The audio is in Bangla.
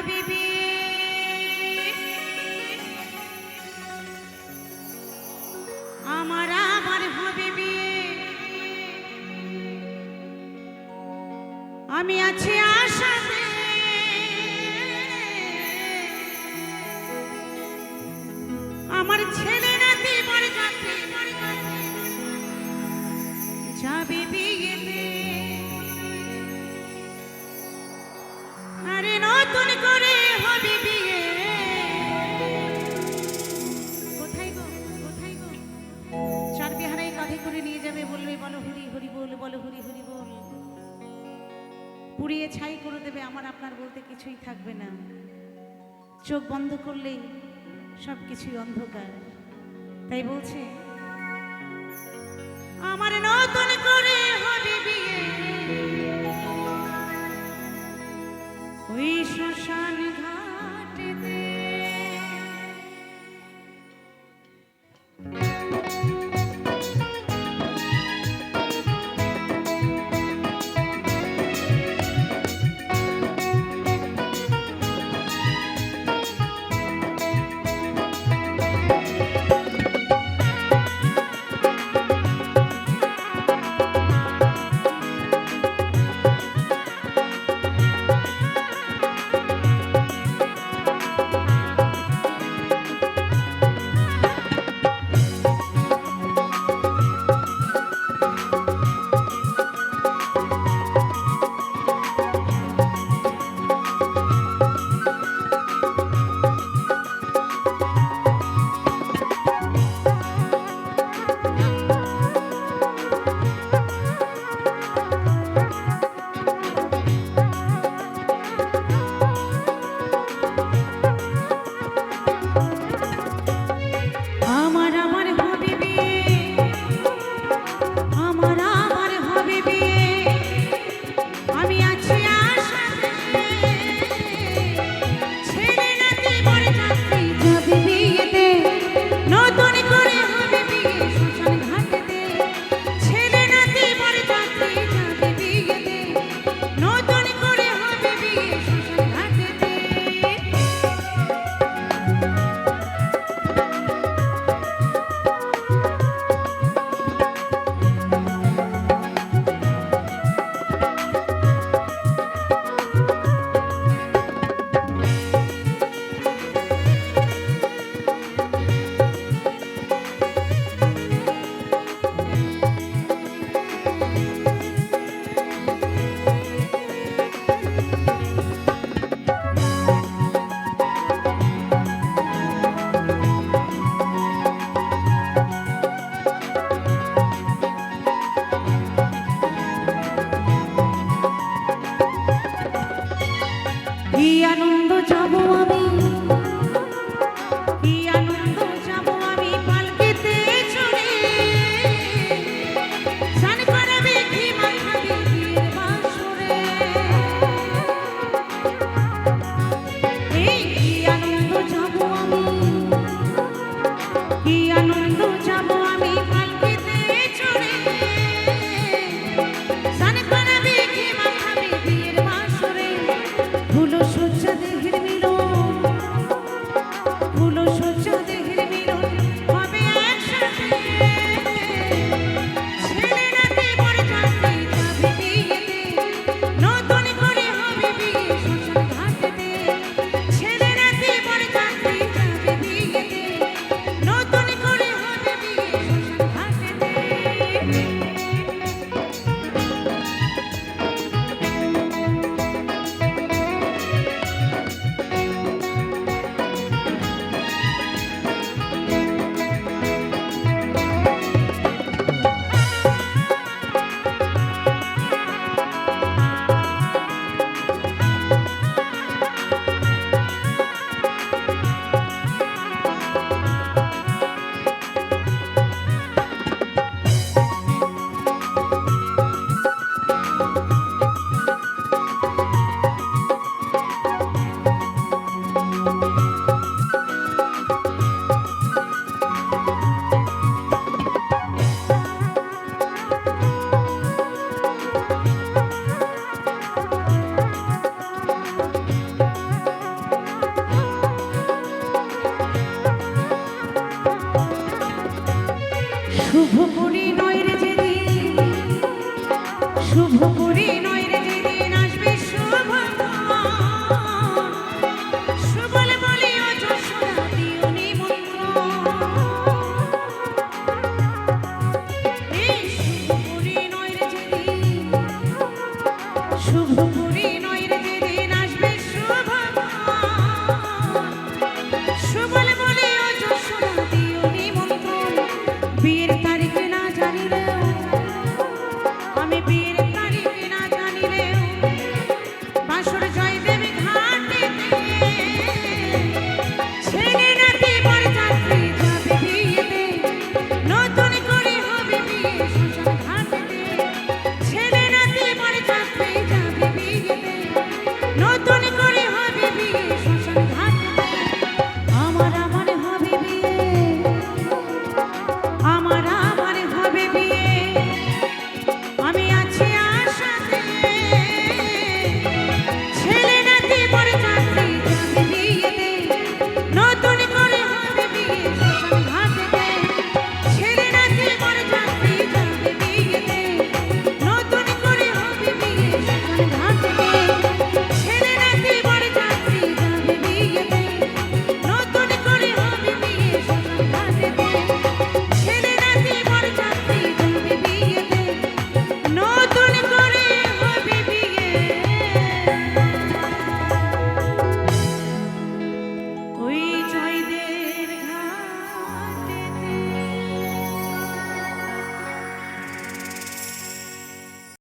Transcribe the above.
হবে বিয়ে, আমার আবার হবে বিয়ে। আমি আছি আশাতে, আমার ছেলে নাতি মার কাছে যাবে বিয়েতে। আরে নতুন করে হবে বিয়ে। কোথায় গো কোথায় গো, চার বিহারাই কাঁধে করে নিয়ে যাবে, বলবে বলো হরি হরি বল, বলো হরি হরি বল। পুড়িয়ে ছাই করে দেবে, আমার আপনার বলতে কিছুই থাকবে না। চোখ বন্ধ করলেই সব কিছুই অন্ধকার। তাই বলছে আমার নতুন করে হবে বিয়ে, ওই শ্মশান ঘাটেতে। শুভ পরিণয় রে যেদিন আসবে শুভ সুবল বলে অযশোদা দিও নিমন্ত্রণ। এই শুভ পরিণয় রে যেদিন শুভ পরিণয় রে যেদিন আসবে শুভ সুবল বলে অযশোদা দিও নিমন্ত্রণ। বিয়ের তারিখ না জানিলেও আমি বিয়ে